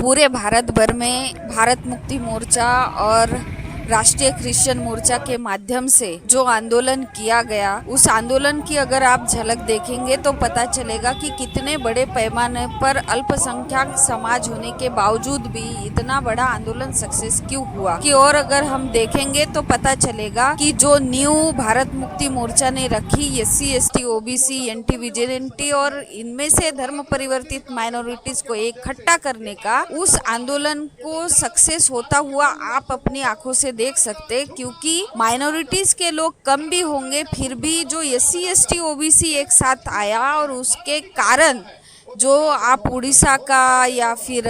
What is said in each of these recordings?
पूरे भारत भर में भारत मुक्ति मोर्चा और राष्ट्रीय क्रिश्चियन मोर्चा के माध्यम से जो आंदोलन किया गया, उस आंदोलन की अगर आप झलक देखेंगे तो पता चलेगा कि कितने बड़े पैमाने पर अल्पसंख्यक समाज होने के बावजूद भी इतना बड़ा आंदोलन सक्सेस क्यों हुआ। कि और अगर हम देखेंगे तो पता चलेगा कि जो न्यू भारत मुक्ति मोर्चा ने रखी SC ST OBC NT vigilante और इनमें से धर्म परिवर्तित माइनॉरिटीज को इकट्ठा करने का उस आंदोलन को सक्सेस होता हुआ आप अपनी आंखों से देख सकते, क्योंकि माइनॉरिटीज के लोग कम भी होंगे फिर भी जो SC ST OBC एक साथ आया और उसके कारण जो आप उड़ीसा का या फिर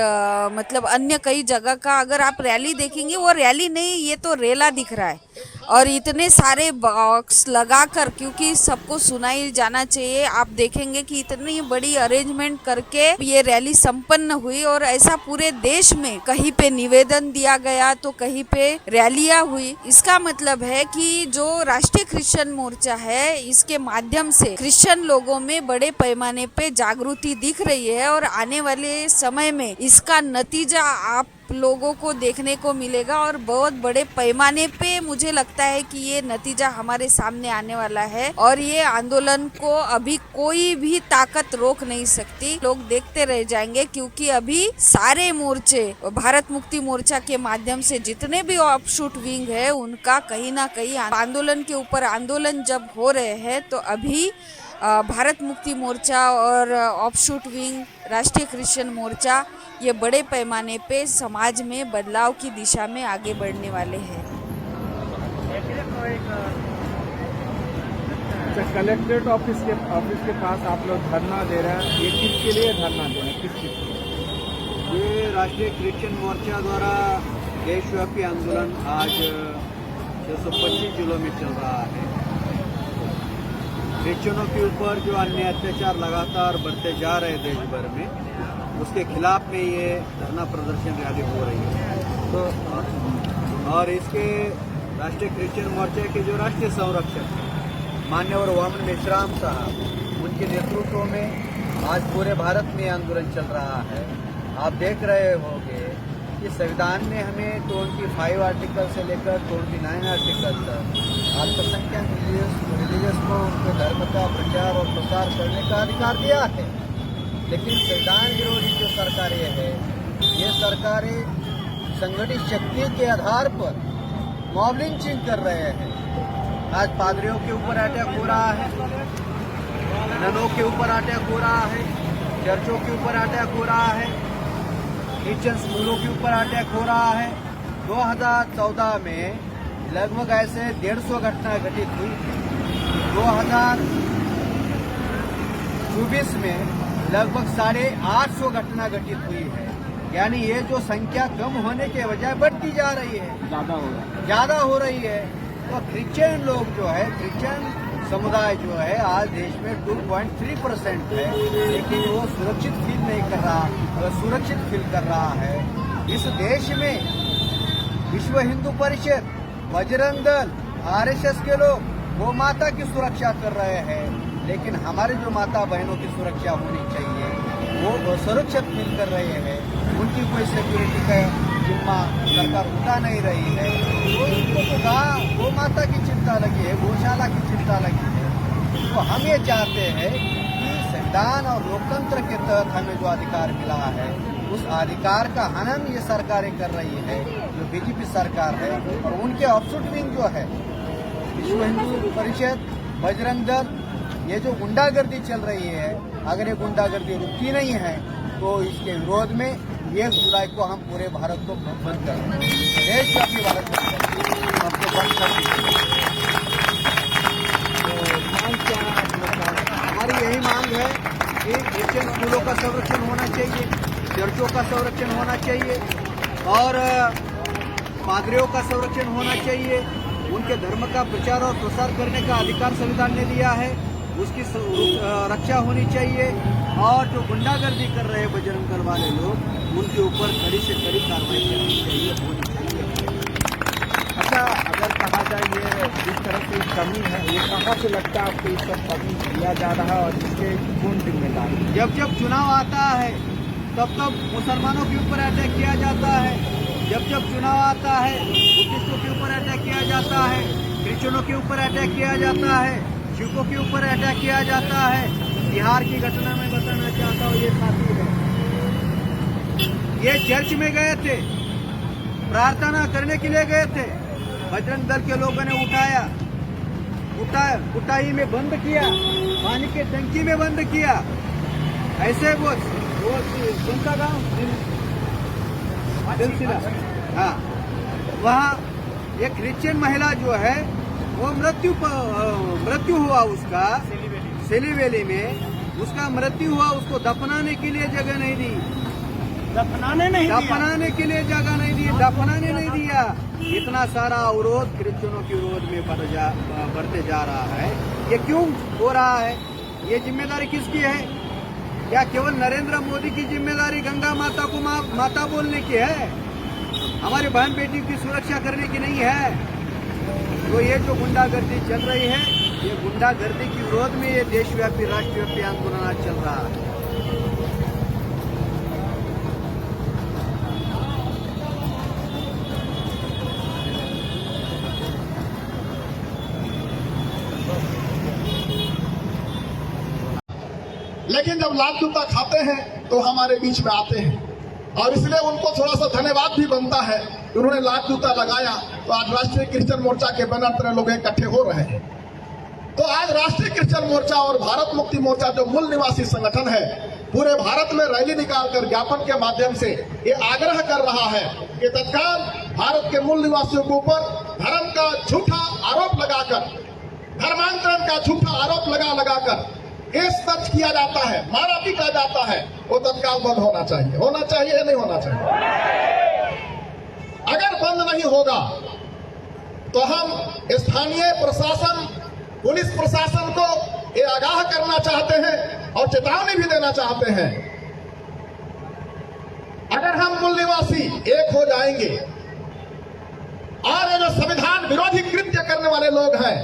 मतलब अन्य कई जगह का अगर आप रैली देखेंगे, वो रैली नहीं, ये तो रेला दिख रहा है। और इतने सारे बॉक्स लगाकर, क्योंकि सबको सुनाई जाना चाहिए, आप देखेंगे कि इतनी बड़ी अरेंजमेंट करके ये रैली संपन्न हुई और ऐसा पूरे देश में कहीं पे निवेदन दिया गया तो कहीं पे रैलियां हुई। इसका मतलब है कि जो राष्ट्रीय क्रिश्चियन मोर्चा है, इसके माध्यम से क्रिश्चियन लोगों में बड़े पैमाने पे जागृति दिख रही है और आने वाले समय में इसका नतीजा आप लोगों को देखने को मिलेगा और बहुत बड़े पैमाने पे मुझे लगता है कि ये नतीजा हमारे सामने आने वाला है और ये आंदोलन को अभी कोई भी ताकत रोक नहीं सकती। लोग देखते रह जाएंगे, क्योंकि अभी सारे मोर्चे भारत मुक्ति मोर्चा के माध्यम से जितने भी ऑफशूट विंग है, उनका कहीं ना कहीं आंदोलन के ऊपर आंदोलन जब हो रहे हैं तो अभी भारत मुक्ति मोर्चा और ऑफशूट विंग राष्ट्रीय क्रिश्चियन मोर्चा ये बड़े पैमाने पे समाज में बदलाव की दिशा में आगे बढ़ने वाले हैं। कलेक्ट्रेट ऑफिस के पास आप लोग धरना दे रहे हैं, ये किसके लिए धरना दे रहे हैं, किस चीज़ के लिए? ये राष्ट्रीय क्रिश्चियन मोर्चा द्वारा देशव्यापी आंदोलन आज 625 जिलों में चल रहा है। क्रिश्चियनों के ऊपर जो अन्य अत्याचार लगातार बढ़ते जा रहे देश भर में, उसके खिलाफ में ये धरना प्रदर्शन रैली हो रही है। तो और इसके राष्ट्रीय क्रिश्चियन मोर्चा के जो राष्ट्रीय संरक्षक मान्यवर वामन मेश्राम साहब, उनके नेतृत्व में आज पूरे भारत में आंदोलन चल रहा है। आप देख रहे होंगे कि संविधान ने हमें 25 आर्टिकल से लेकर 29 आर्टिकल तक अल्पसंख्यक रिलीजियस को उनके धर्म का प्रचार और प्रसार करने का अधिकार दिया है। लेकिन संविधान विरोधी जो सरकारें हैं, ये सरकारें संगठित शक्ति के आधार पर मॉब लिंचिंग कर रहे हैं। आज पादरियों के ऊपर अटैक हो रहा है, ननों के ऊपर अटैक हो रहा है, चर्चों के ऊपर अटैक हो रहा है, क्रिश्चियन स्कूलों के ऊपर अटैक हो रहा है। 2014 में लगभग ऐसे 150 घटना घटित हुई। 2024 में लगभग 850 घटना घटित हुई है। यानी ये जो संख्या कम होने के बजाय बढ़ती जा रही है, ज्यादा हो रही है। तो क्रिश्चियन लोग जो है, क्रिश्चियन समुदाय जो है आज देश में 2.3% है, लेकिन वो सुरक्षित फील नहीं कर रहा, सुरक्षित फील कर रहा है। इस देश में विश्व हिंदू परिषद, बजरंग दल, RSS के लोग गौ माता की सुरक्षा कर रहे हैं, लेकिन हमारे जो माता बहनों की सुरक्षा होनी चाहिए वो सुरक्षित फील कर रहे हैं। उनकी कोई सिक्योरिटी का जिम्मा सरकार उठा नहीं रही है। तो इनको तो गौ माता की चिंता लगी है, गौशाला की चिंता लगी है। तो हम ये चाहते हैं कि संविधान और लोकतंत्र के तहत हमें जो अधिकार मिला है, उस अधिकार का हनन ये सरकारें कर रही है, जो BJP सरकार है। और उनके ऑफशूट विंग जो है, विश्व हिंदू परिषद, बजरंग दल, ये जो गुंडागर्दी चल रही है, अगर ये गुंडागर्दी रुकती नहीं है तो इसके विरोध में 1 जुलाई को हम पूरे भारत को बंद करेंगे, देशव्यापी भारत सबको बंद करेंगे। तो मांग क्या हमारी यही मांग है कि क्रिश्चियन स्कूलों का संरक्षण होना चाहिए, चर्चों का संरक्षण होना चाहिए और पादरियों का संरक्षण होना चाहिए। उनके धर्म का प्रचार और प्रसार करने का अधिकार संविधान ने दिया है, उसकी रक्षा होनी चाहिए। और जो गुंडागर्दी कर रहे हैं बजरंग दल वाले लोग, उनके ऊपर कड़ी से कड़ी कार्रवाई करनी चाहिए, होनी चाहिए। अच्छा, अगर कहा जाए ये जिस तरह की कमी है, ये कहाँ से लगता है आपको इस पर कमी किया जा रहा है और इसके कौन जिम्मेदार? जब चुनाव आता है तब तब मुसलमानों के ऊपर अटैक किया जाता है, जब जब चुनाव आता है बुद्धिस्टों के ऊपर अटैक किया जाता है, क्रिश्चियनों के ऊपर अटैक किया जाता है, सिखों के ऊपर अटैक किया जाता है। बिहार की घटना में बताना चाहता हूँ, ये साथी है, ये चर्च में गए थे, प्रार्थना करने के लिए गए थे, बजरंग दल के लोगों ने उठाई में बंद किया, पानी के टंकी में बंद किया। ऐसे वो कौन सा गाँव दिलसिला, हाँ, वहाँ एक क्रिश्चियन महिला जो है वो मृत्यु हुआ उसका सेली वैली में, उसका मृत्यु हुआ, उसको दफनाने के लिए जगह नहीं दी, दफनाने के लिए जगह नहीं दी, दफनाने नहीं दिया। इतना सारा अवरोध क्रिश्चियनों के विरोध में बढ़ते जा रहा है। ये क्यों हो रहा है? ये जिम्मेदारी किसकी है? क्या केवल नरेंद्र मोदी की जिम्मेदारी गंगा माता को माता बोलने की है? हमारी बहन बेटी की सुरक्षा करने की नहीं है? तो ये जो गुंडागर्दी चल रही है, ये गुंडागर्दी के विरोध में ये देशव्यापी राष्ट्रव्यापी आंदोलन आज चल रहा है। लेकिन जब लात जूता खाते हैं तो हमारे बीच में आते हैं, और इसलिए उनको थोड़ा सा धन्यवाद भी बनता है कि उन्होंने लात जूता लगाया। तो आज राष्ट्रीय क्रिश्चियन मोर्चा के बैनर तरह लोग इकट्ठे हो रहे हैं। तो आज राष्ट्रीय क्रिश्चियन मोर्चा और भारत मुक्ति मोर्चा जो मूल निवासी संगठन है, पूरे भारत में रैली निकालकर ज्ञापन के माध्यम से ये आग्रह कर रहा है कि तत्काल भारत के मूल निवासियों के ऊपर धर्म का झूठा आरोप लगाकर, धर्मांतरण का झूठा आरोप लगाकर केस दर्ज किया जाता है, मारा पीटा जाता है, वो तत्काल बंद होना चाहिए। होना चाहिए या नहीं होना चाहिए? अगर बंद नहीं होगा तो हम स्थानीय प्रशासन, पुलिस प्रशासन को ये आगाह करना चाहते हैं और चेतावनी भी देना चाहते हैं। अगर हम मूल निवासी एक हो जाएंगे और ये जो संविधान विरोधी कृत्य करने वाले लोग हैं,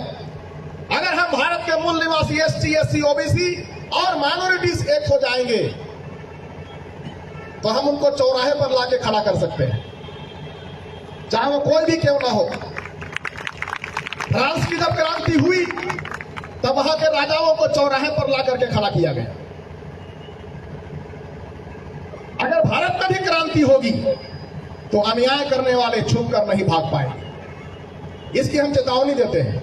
अगर हम भारत के मूल निवासी एसटी, एससी, ओबीसी और माइनॉरिटीज एक हो जाएंगे तो हम उनको चौराहे पर लाके खड़ा कर सकते हैं, चाहे वो कोई भी क्यों ना हो। फ्रांस की जब क्रांति हुई तब वहां के राजाओं को चौराहे पर ला करके खड़ा किया गया। अगर भारत में भी क्रांति होगी तो अन्याय करने वाले छुप कर नहीं भाग पाएंगे। इसकी हम चेतावनी देते हैं।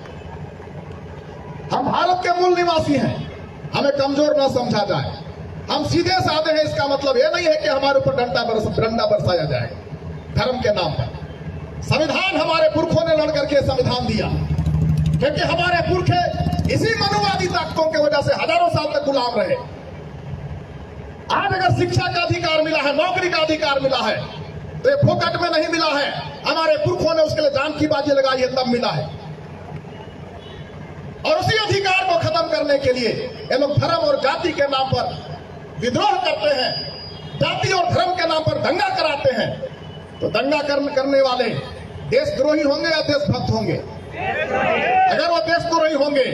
हम भारत के मूल निवासी हैं, हमें कमजोर न समझा जाए। हम सीधे साधे हैं, इसका मतलब यह नहीं है कि हमारे ऊपर डंडा बरसाया जाए धर्म के नाम पर। संविधान हमारे पुरखों ने लड़ करके संविधान दिया, क्योंकि हमारे पुरखे इसी मनुवादी ताकतों की वजह से हजारों साल तक गुलाम रहे। आज अगर शिक्षा का अधिकार मिला है, नौकरी का अधिकार मिला है, तो ये फोकट में नहीं मिला है। हमारे पुरखों ने उसके लिए जान की बाजी लगाई है, तब मिला है। और उसी अधिकार को खत्म करने के लिए ये लोग धर्म और जाति के नाम पर विद्रोह करते हैं, जाति और धर्म के नाम पर दंगा कराते हैं। तो दंगा करने वाले देशद्रोही होंगे या देशभक्त होंगे? अगर वो देशद्रोही होंगे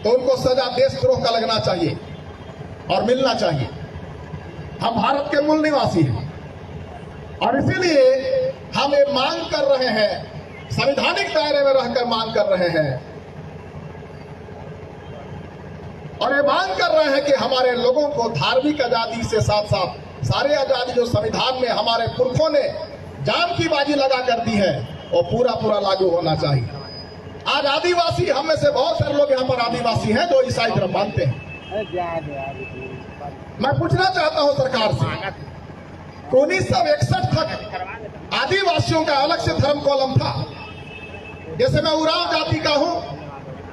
तो उनको सजा देशद्रोह का लगना चाहिए और मिलना चाहिए। हम भारत के मूल निवासी हैं और इसीलिए हम ये मांग कर रहे हैं, संवैधानिक दायरे में रहकर मांग कर रहे हैं, और ये मांग कर रहे हैं कि हमारे लोगों को धार्मिक आजादी से साथ साथ सारे आजादी जो संविधान में हमारे पुरखों ने जान की बाजी लगा कर दी है वो पूरा लागू होना चाहिए। आज आदिवासी, हम में से बहुत सारे लोग यहाँ पर आदिवासी हैं जो ईसाई धर्म मानते हैं। मैं पूछना चाहता हूँ सरकार से, 1961 तक आदिवासियों का अलग से धर्म कॉलम था। जैसे मैं उरांव जाति का हूँ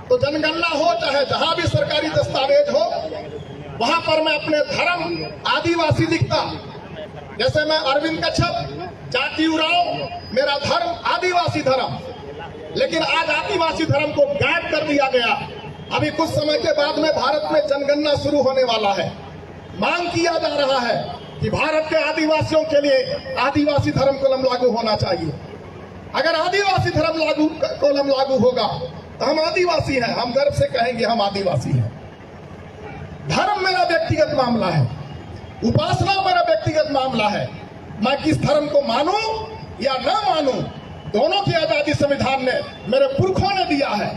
तो जनगणना हो चाहे जहां भी सरकारी दस्तावेज हो, वहां पर मैं अपने धर्म आदिवासी लिखता। जैसे मैं अरविंद कच्छप, जाति उरांव, मेरा धर्म आदिवासी धर्म। लेकिन आज आदिवासी धर्म को गायब कर दिया गया। अभी कुछ समय के बाद में भारत में जनगणना शुरू होने वाला है। मांग किया जा रहा है कि भारत के आदिवासियों के लिए आदिवासी धर्म कॉलम लागू होना चाहिए। अगर आदिवासी धर्म कॉलम लागू होगा तो हम आदिवासी हैं, हम गर्व से कहेंगे हम आदिवासी हैं। धर्म मेरा व्यक्तिगत मामला है, उपासना मेरा व्यक्तिगत मामला है। मैं किस धर्म को मानूं या न मानूं, दोनों की आजादी संविधान ने मेरे पुरखों ने दिया है,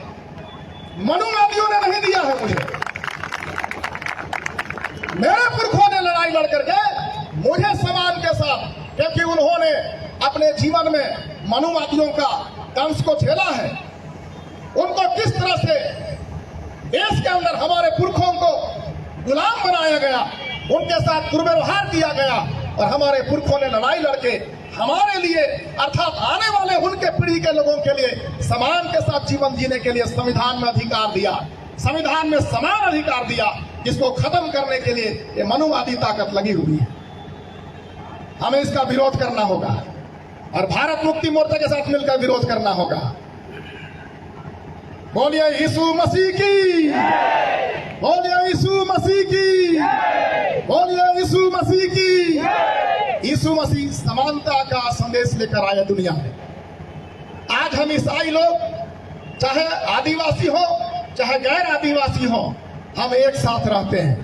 मनुवादियों ने नहीं दिया है मुझे। मेरे पुरखों ने लड़ाई लड़ करके मुझे समान के साथ, क्योंकि उन्होंने अपने जीवन में मनुवादियों का दंश को झेला है, उनको किस तरह से देश के अंदर हमारे पुरखों को गुलाम बनाया गया, उनके साथ दुर्व्यवहार किया गया, और हमारे पुरखों ने लड़ाई लड़के हमारे लिए अर्थात आने वाले उनके पीढ़ी के लोगों के लिए समान के साथ जीवन जीने के लिए संविधान में अधिकार दिया, संविधान में समान अधिकार दिया, जिसको खत्म करने के लिए ये मनुवादी ताकत लगी हुई है। हमें इसका विरोध करना होगा और भारत मुक्ति मोर्चा के साथ मिलकर विरोध करना होगा। बोलिए यीशु मसीह की, बोलिए यीशु मसीह की, बोलिए यीशु मसीह की। यीशु मसीह समानता का संदेश लेकर आए दुनिया में। आज हम ईसाई लोग, चाहे आदिवासी हो चाहे गैर आदिवासी हो, हम एक साथ रहते हैं,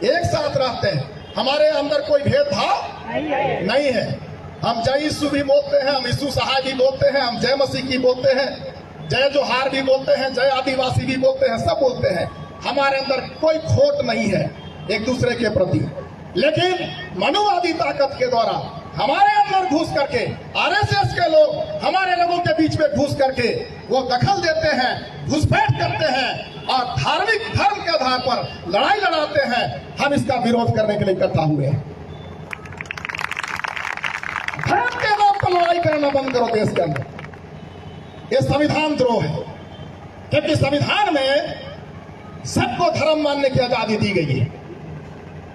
एक साथ रहते हैं। हमारे अंदर कोई भेदभाव नहीं है। हम जय यीशु भी बोलते हैं, हम यीशु सहाय भी बोलते हैं, हम जय मसीह की बोलते हैं, जय जोहार भी बोलते हैं, जय आदिवासी भी बोलते हैं, सब बोलते हैं। हमारे अंदर कोई खोट नहीं है एक दूसरे के प्रति। लेकिन मनुवादी ताकत के द्वारा हमारे अंदर घुस करके, आरएसएस के लोग हमारे लोगों के बीच में घुस करके वो दखल देते हैं, घुसपैठ करते हैं और धार्मिक धर्म के आधार पर लड़ाई लड़ाते हैं। हम इसका विरोध करने के लिए इकट्ठा हुए हैं। धर्म के नाम पर लड़ाई करना बंद करो देश के अंदर। ये संविधान द्रोह है, क्योंकि संविधान में सबको धर्म मानने की आजादी दी गई है।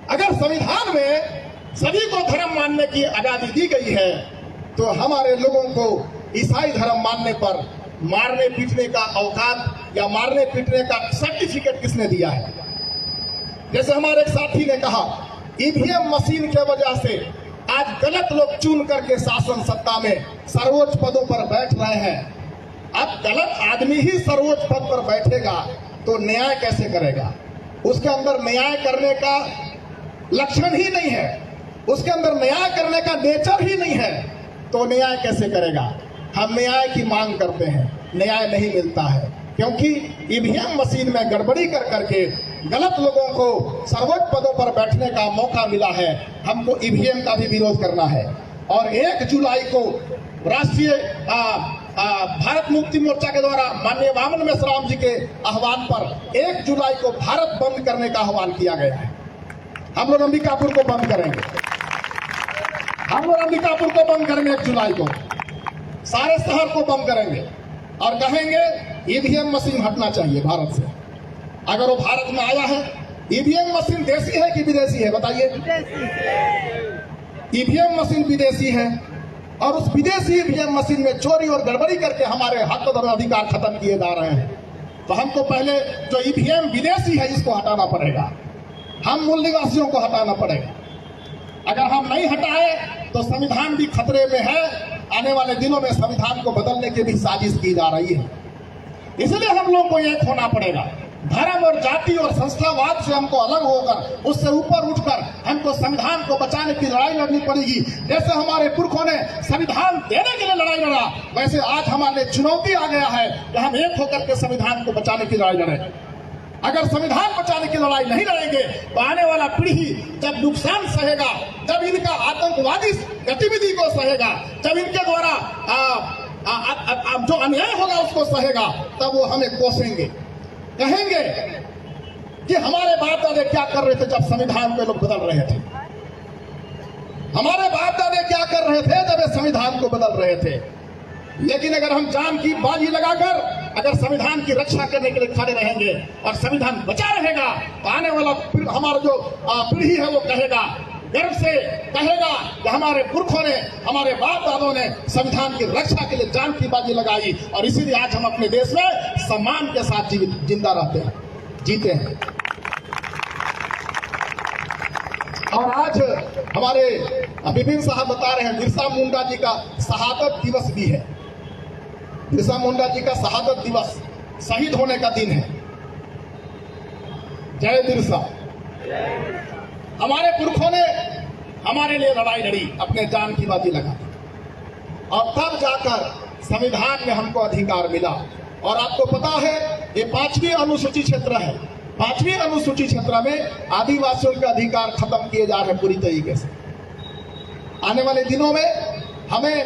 अगर संविधान में सभी को धर्म मानने की आजादी दी गई है, तो हमारे लोगों को ईसाई धर्म मानने पर मारने पीटने का औकात या मारने पीटने का सर्टिफिकेट किसने दिया है? जैसे हमारे एक साथी ने कहा, ईवीएम मशीन के वजह से आज गलत लोग चुन करके शासन सत्ता में सर्वोच्च पदों पर बैठ रहे हैं। अब गलत आदमी ही सर्वोच्च पद पर बैठेगा तो न्याय कैसे करेगा? उसके अंदर न्याय करने का लक्षण ही नहीं है, उसके अंदर न्याय करने का नेचर ही नहीं है, तो न्याय कैसे करेगा? हम न्याय की मांग करते हैं, न्याय नहीं मिलता है, क्योंकि ईवीएम मशीन में गड़बड़ी कर करके गलत लोगों को सर्वोच्च पदों पर बैठने का मौका मिला है। हमको ईवीएम का भी विरोध करना है। और 1 जुलाई को राष्ट्रीय भारत मुक्ति मोर्चा के द्वारा माननीय वामन मेश्राम जी के आह्वान पर 1 जुलाई को भारत बंद करने का आह्वान किया गया है। हम लोग अंबिकापुर को बंद करेंगे, हम लोग अंबिकापुर को बंद करेंगे 1 जुलाई को, सारे शहर को बंद करेंगे और कहेंगे ईवीएम मशीन हटना चाहिए भारत से। अगर वो भारत में आया है, ईवीएम मशीन देसी है कि विदेशी है बताइए? ईवीएम मशीन विदेशी है, और उस विदेशी ईवीएम मशीन में चोरी और गड़बड़ी करके हमारे हक और अधिकार खत्म किए जा रहे हैं। तो हमको पहले जो ईवीएम विदेशी है इसको हटाना पड़ेगा, हम मूल निवासियों को हटाना पड़ेगा। अगर हम नहीं हटाए तो संविधान भी खतरे में है। आने वाले दिनों में संविधान को बदलने की भी साजिश की जा रही है। इसलिए हम लोग को एक होना पड़ेगा। धर्म और जाति और संस्थावाद से हमको अलग होकर, उससे ऊपर उठकर हमको संविधान को बचाने की लड़ाई लड़नी पड़ेगी। जैसे हमारे पुरखों ने संविधान देने के लिए लड़ाई लड़ा, वैसे आज हमारे चुनौती आ गया है कि हम एक होकर के संविधान को बचाने की लड़ाई लड़ें। अगर संविधान बचाने की लड़ाई नहीं लड़ेंगे तो आने वाला पीढ़ी जब नुकसान सहेगा, जब इनका आतंकवादी गतिविधि को सहेगा, जब इनके द्वारा जो अन्याय होगा उसको सहेगा, तब वो हमें कोसेंगे, कहेंगे कि हमारे बाप दादे क्या कर रहे थे जब संविधान पे लोग बदल रहे थे, हमारे बाप दादे क्या कर रहे थे जब संविधान को बदल रहे थे। लेकिन अगर हम जान की बाजी लगाकर अगर संविधान की रक्षा करने के लिए खड़े रहेंगे और संविधान बचा रहेगा, तो आने वाला हमारा जो पीढ़ी है वो कहेगा, गर्व से कहेगा कि हमारे पुरखों ने, हमारे बाप दादों ने संविधान की रक्षा के लिए जान की बाजी लगाई, और इसीलिए आज हम अपने देश में सम्मान के साथ जिंदा रहते हैं, जीते हैं। और आज हमारे विपिन साहब बता रहे हैं, बिरसा मुंडा जी का शहादत दिवस भी है। बिरसा मुंडा जी का शहादत दिवस, शहीद होने का दिन है। जय बिरसा। हमारे पुरखों ने हमारे लिए लड़ाई लड़ी, अपने जान की बाजी लगा, और तब जाकर संविधान में हमको अधिकार मिला। और आपको पता है ये 5वीं अनुसूची क्षेत्र है। 5वीं अनुसूची क्षेत्र में आदिवासियों के अधिकार खत्म किए जा रहे हैं पूरी तरीके से। आने वाले दिनों में हमें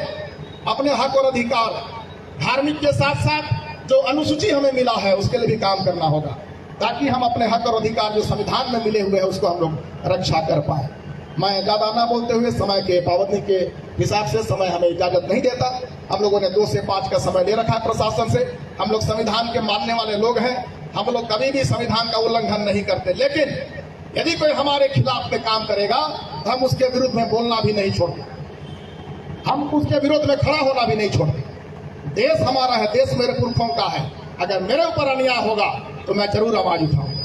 अपने हक और अधिकार, धार्मिक के साथ साथ जो अनुसूची हमें मिला है उसके लिए भी काम करना होगा, ताकि हम अपने हक और अधिकार जो संविधान में मिले हुए हैं उसको हम लोग रक्षा कर पाए। मैं ज्यादा ना बोलते हुए, समय के पाबंदी के हिसाब से समय हमें इजाजत नहीं देता। हम लोगों ने 2 से 5 का समय ले रखा है प्रशासन से। हम लोग संविधान के मानने वाले लोग हैं, हम लोग कभी भी संविधान का उल्लंघन नहीं करते, लेकिन यदि कोई हमारे खिलाफ में काम करेगा तो हम उसके विरुद्ध में बोलना भी नहीं छोड़ते, हम उसके विरोध में खड़ा होना भी नहीं छोड़ते। देश हमारा है, देश मेरे पुरखों का है। अगर मेरे ऊपर अन्याय होगा तो मैं जरूर आवाज उठाऊंगा,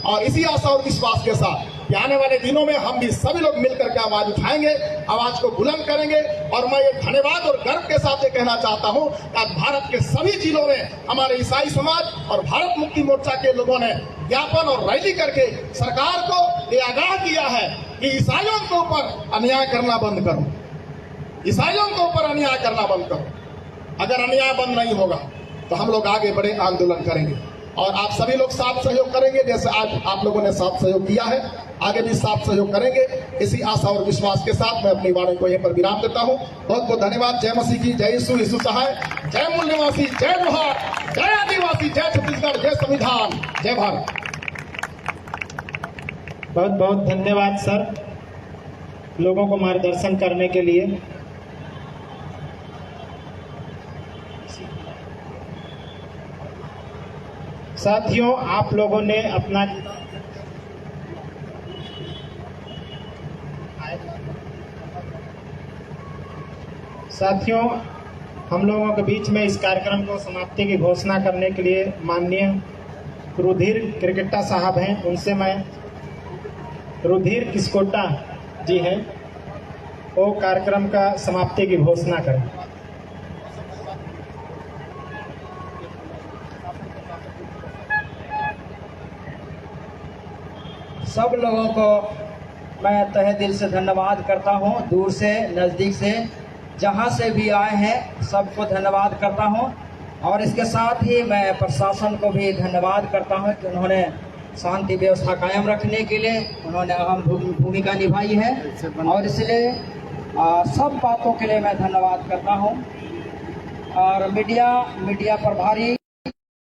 और इसी आशा और विश्वास के साथ कि आने वाले दिनों में हम भी सभी लोग मिलकर के आवाज उठाएंगे, आवाज को बुलंद करेंगे। और मैं ये धन्यवाद और गर्व के साथ ये कहना चाहता हूं कि आज भारत के सभी जिलों में हमारे ईसाई समाज और भारत मुक्ति मोर्चा के लोगों ने ज्ञापन और रैली करके सरकार को ये आगाह किया है कि ईसाइयों के ऊपर अन्याय करना बंद करो, ईसाइयों के ऊपर अन्याय करना बंद करो। अगर अन्याय बंद नहीं होगा तो हम लोग आगे बड़े आंदोलन करेंगे, और आप सभी लोग साथ सहयोग करेंगे जैसे आज आप लोगों ने साथ सहयोग किया है, आगे भी साथ सहयोग करेंगे। इसी आशा और विश्वास के साथ मैं अपनी वाणी को यहीं पर विराम देता हूं। बहुत बहुत धन्यवाद। जय मसीह की, जय यीशु, यीशु सहाय, जय मूल निवासी, जय जोहार, जय आदिवासी, जय छत्तीसगढ़, जय संविधान, जय भारत। बहुत बहुत धन्यवाद सर, लोगों को मार्गदर्शन करने के लिए। साथियों, आप लोगों ने अपना साथियों हम लोगों के बीच में इस कार्यक्रम को समाप्ति की घोषणा करने के लिए माननीय रुधिर क्रिकेटा साहब हैं, उनसे मैं रुधिर किस्कोटा जी हैं, वो कार्यक्रम का समाप्ति की घोषणा करें। सब लोगों को मैं तहे दिल से धन्यवाद करता हूं, दूर से नज़दीक से जहां से भी आए हैं सबको धन्यवाद करता हूं। और इसके साथ ही मैं प्रशासन को भी धन्यवाद करता हूं कि उन्होंने शांति व्यवस्था कायम रखने के लिए उन्होंने अहम भूमिका निभाई है, और इसलिए सब बातों के लिए मैं धन्यवाद करता हूं। और मीडिया प्रभारी